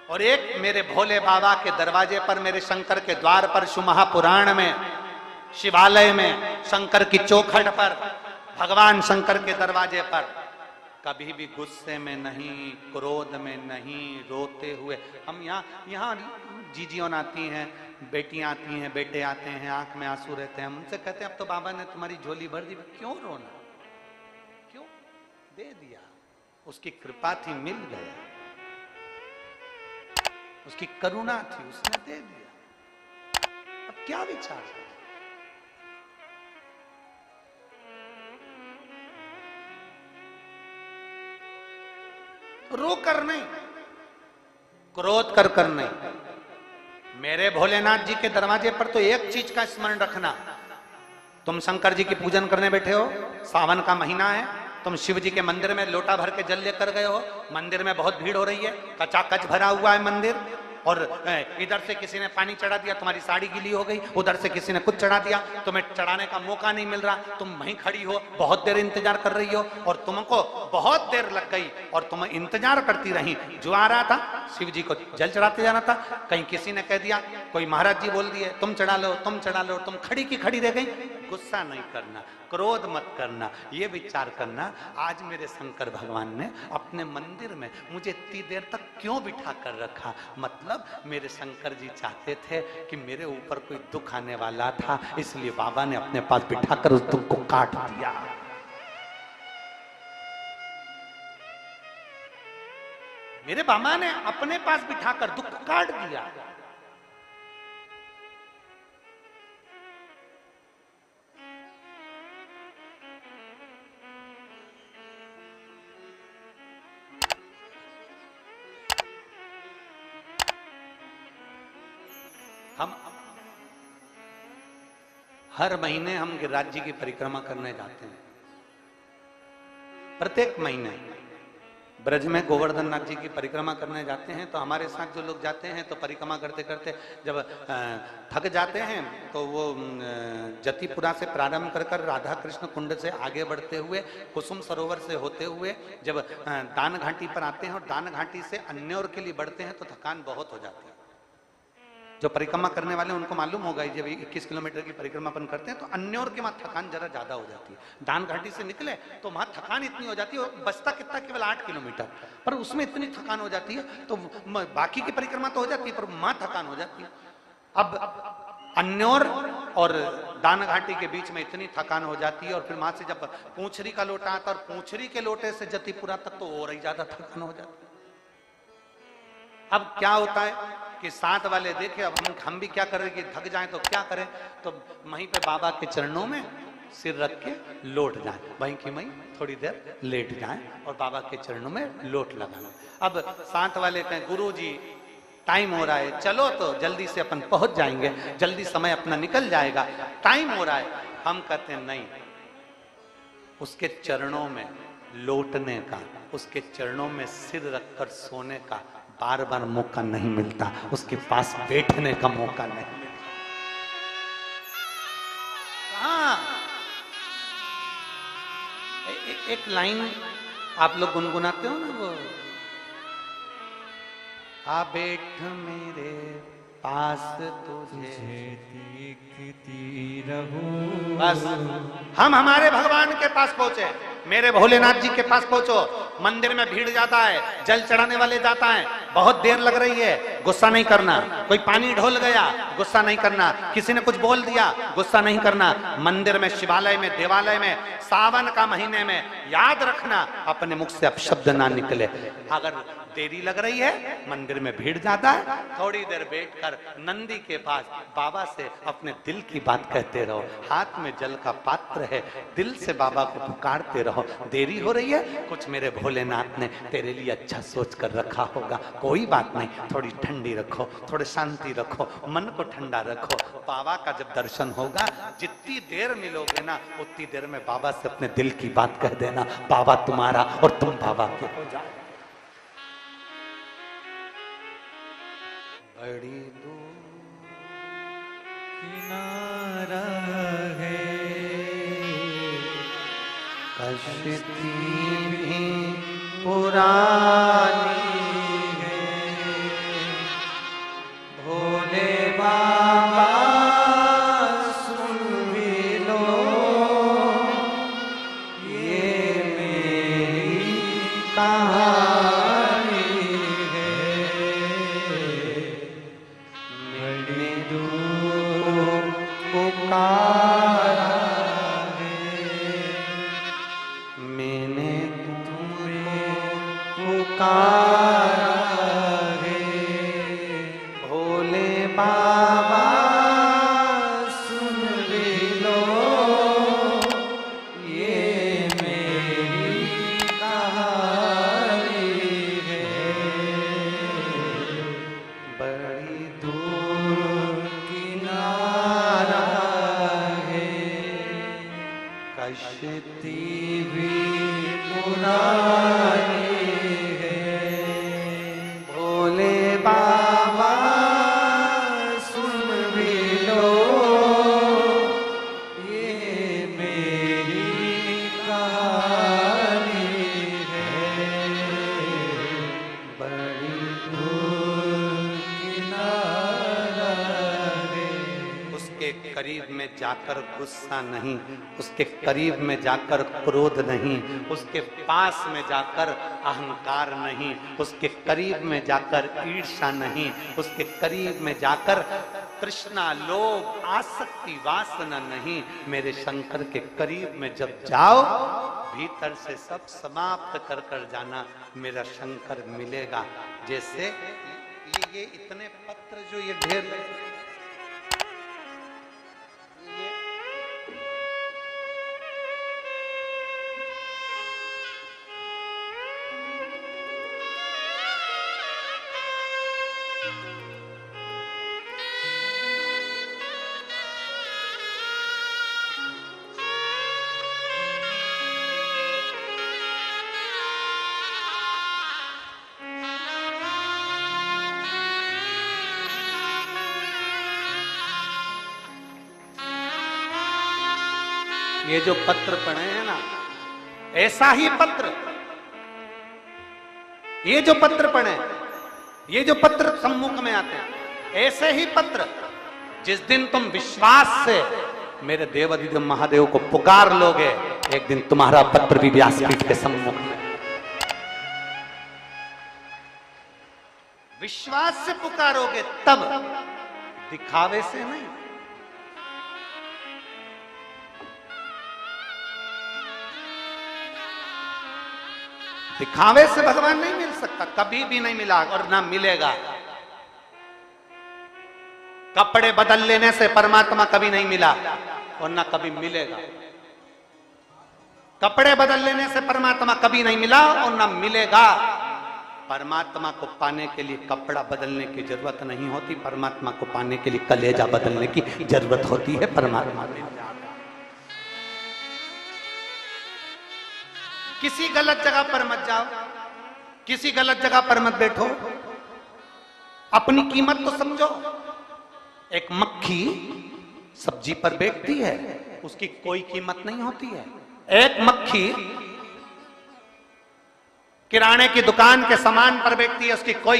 और एक मेरे भोले बाबा के दरवाजे पर, मेरे शंकर के द्वार पर, शिव महापुराण में, शिवालय में, शंकर की चौखट पर, भगवान शंकर के दरवाजे पर कभी भी गुस्से में नहीं, क्रोध में नहीं, रोते हुए हम यहाँ जीजियों आती हैं, बेटियां आती हैं, बेटे आते हैं, आंख में आंसू रहते हैं, हम उनसे कहते हैं अब तो बाबा ने तुम्हारी झोली भर दी, क्यों रोना, क्यों, दे दिया, उसकी कृपा थी, मिल गया, उसकी करुणा थी, उसने दे दिया, अब क्या विचार है? रो कर नहीं, क्रोध कर नहीं। मेरे भोलेनाथ जी के दरवाजे पर तो एक चीज का स्मरण रखना, तुम शंकर जी की पूजन करने बैठे हो, सावन का महीना है, तुम शिव जी के मंदिर में लोटा भर के जल लेकर गए हो, मंदिर में बहुत भीड़ हो रही है, कचाकच भरा हुआ है मंदिर, और इधर से किसी ने पानी चढ़ा दिया, तुम्हारी साड़ी गीली हो गई, उधर से किसी ने कुछ चढ़ा दिया, तुम्हें चढ़ाने का मौका नहीं मिल रहा, तुम वहीं खड़ी हो, बहुत देर इंतजार कर रही हो, और तुमको बहुत देर लग गई और तुम इंतजार करती रही। जो आ रहा था शिव जी को जल चढ़ाते जाना था, कहीं किसी ने कह दिया, कोई महाराज जी बोल दिए तुम चढ़ा लो, तुम चढ़ा लो, तुम खड़ी की खड़ी रह गई। गुस्सा नहीं करना, क्रोध मत करना, ये विचार करना आज मेरे शंकर भगवान ने अपने मंदिर में मुझे इतनी देर तक क्यों बिठा कर रखा। मतलब मेरे शंकर जी चाहते थे कि मेरे ऊपर कोई दुख आने वाला था, इसलिए बाबा ने अपने पास बिठाकर उस दुख को काट दिया। मेरे बाबा ने अपने पास बिठाकर दुख को काट दिया। हम हर महीने हम गिरिराज जी की परिक्रमा करने जाते हैं, प्रत्येक महीने ब्रज में गोवर्धन नाथ जी की परिक्रमा करने जाते हैं। तो हमारे साथ जो लोग जाते हैं तो परिक्रमा करते करते जब थक जाते हैं तो वो जतिपुरा से प्रारंभ कर राधा कृष्ण कुंड से आगे बढ़ते हुए कुसुम सरोवर से होते हुए जब दान घाटी पर आते हैं और दान घाटी से अन्योर के लिए बढ़ते हैं तो थकान बहुत हो जाती है। जो परिक्रमा करने वाले उनको मालूम होगा, जब 21 किलोमीटर की परिक्रमा अपन करते हैं तो अन्योर के वहां थकान जरा ज्यादा हो जाती है। दान घाटी से निकले तो वहां थकान इतनी हो जाती है, बचता कितना केवल 8 किलोमीटर, पर उसमें इतनी थकान हो जाती है तो बाकी की परिक्रमा तो हो जाती है पर वहां थकान हो जाती है। अब अन्योर और दान घाटी के बीच में इतनी थकान हो जाती है और फिर वहां से जब पूंछरी का लोटा आता और पूंछरी के लोटे से जतिपुरा तक तो और ही ज्यादा थकान हो जाती है। अब क्या होता है कि साथ वाले देखे, अब हम भी क्या करें कि थक जाएं तो क्या करें, तो वहीं पे बाबा के चरणों में सिर रख के लौट जाएं, वहीं की वहीं थोड़ी देर लेट जाएं और बाबा के चरणों में लोट लगा लें। अब साथ वाले कहें गुरु जी टाइम हो रहा है, चलो तो जल्दी से अपन पहुंच जाएंगे, जल्दी समय अपना निकल जाएगा, टाइम हो रहा है। हम कहते हैं नहीं, उसके चरणों में लौटने का, उसके चरणों में सिर रखकर सोने का बार बार मौका नहीं मिलता, उसके पास बैठने का मौका नहीं मिलता। हाँ, एक लाइन आप लोग गुनगुनाते हो ना, वो आ बैठ मेरे पास तुझे देखती रहूं। बस हम हमारे भगवान के पास पहुंचे, मेरे भोलेनाथ जी के पास पहुंचो। मंदिर में भीड़ जाता है, जल चढ़ाने वाले जाता है, बहुत देर लग रही है, गुस्सा नहीं करना। कोई पानी ढोल गया, गुस्सा नहीं करना। किसी ने कुछ बोल दिया, गुस्सा नहीं करना। मंदिर में, शिवालय में, देवालय में, सावन का महीने में याद रखना अपने मुख से अपशब्द ना निकले। अगर देरी लग रही है, मंदिर में भीड़ ज्यादा है, थोड़ी देर बैठकर नंदी के पास बाबा से अपने दिल की बात कहते रहो। हाथ में जल का पात्र है, दिल से बाबा को पुकारते रहो। देरी हो रही है, कुछ मेरे भोलेनाथ ने तेरे लिए अच्छा सोच कर रखा होगा, कोई बात नहीं, थोड़ी ठंडी रखो, थोड़ी शांति रखो, मन को ठंडा रखो। बाबा का जब दर्शन होगा, जितनी देर मिलोगे ना उतनी देर में बाबा से अपने दिल की बात कह देना, बाबा तुम्हारा और तुम बाबा के हो जाओ। बड़ी दूर किनारा है, कश्ती भी पुरानी है, बड़ी दूर किनारा रे। उसके करीब में जाकर गुस्सा नहीं, उसके करीब में जाकर क्रोध नहीं, उसके पास में जाकर अहंकार नहीं, उसके करीब में जाकर ईर्ष्या नहीं, उसके करीब में जाकर तृष्णा, लोभ, आसक्ति, वासना नहीं। मेरे शंकर के करीब में जब जाओ, भीतर से सब समाप्त कर कर जाना, मेरा शंकर मिलेगा। जैसे ये इतने पत्र जो ये ढेर ये जो पत्र पढ़े हैं ना, ऐसा ही पत्र, ये जो पत्र पढ़े, ये जो पत्र सम्मुख में आते हैं, ऐसे ही पत्र जिस दिन तुम विश्वास से मेरे देवाधिदेव महादेव को पुकार लोगे, एक दिन तुम्हारा पत्र भी व्यासपीठ के सम्मुख में। विश्वास से पुकारोगे तब, दिखावे से नहीं। दिखावे से भगवान नहीं मिल सकता, कभी भी नहीं मिला और ना मिलेगा। कपड़े बदल लेने से परमात्मा कभी नहीं मिला और ना कभी मिलेगा। कपड़े बदल लेने से परमात्मा कभी नहीं मिला और ना मिलेगा। परमात्मा को पाने के लिए कपड़ा बदलने की जरूरत नहीं होती, परमात्मा को पाने के लिए कलेजा बदलने की जरूरत होती है। परमात्मा किसी गलत जगह पर मत जाओ, किसी गलत जगह पर मत बैठो, अपनी कीमत तो समझो। एक मक्खी सब्जी पर बैठती है, उसकी कोई कीमत नहीं होती है। एक मक्खी किराने की दुकान के सामान पर बैठती है, उसकी कोई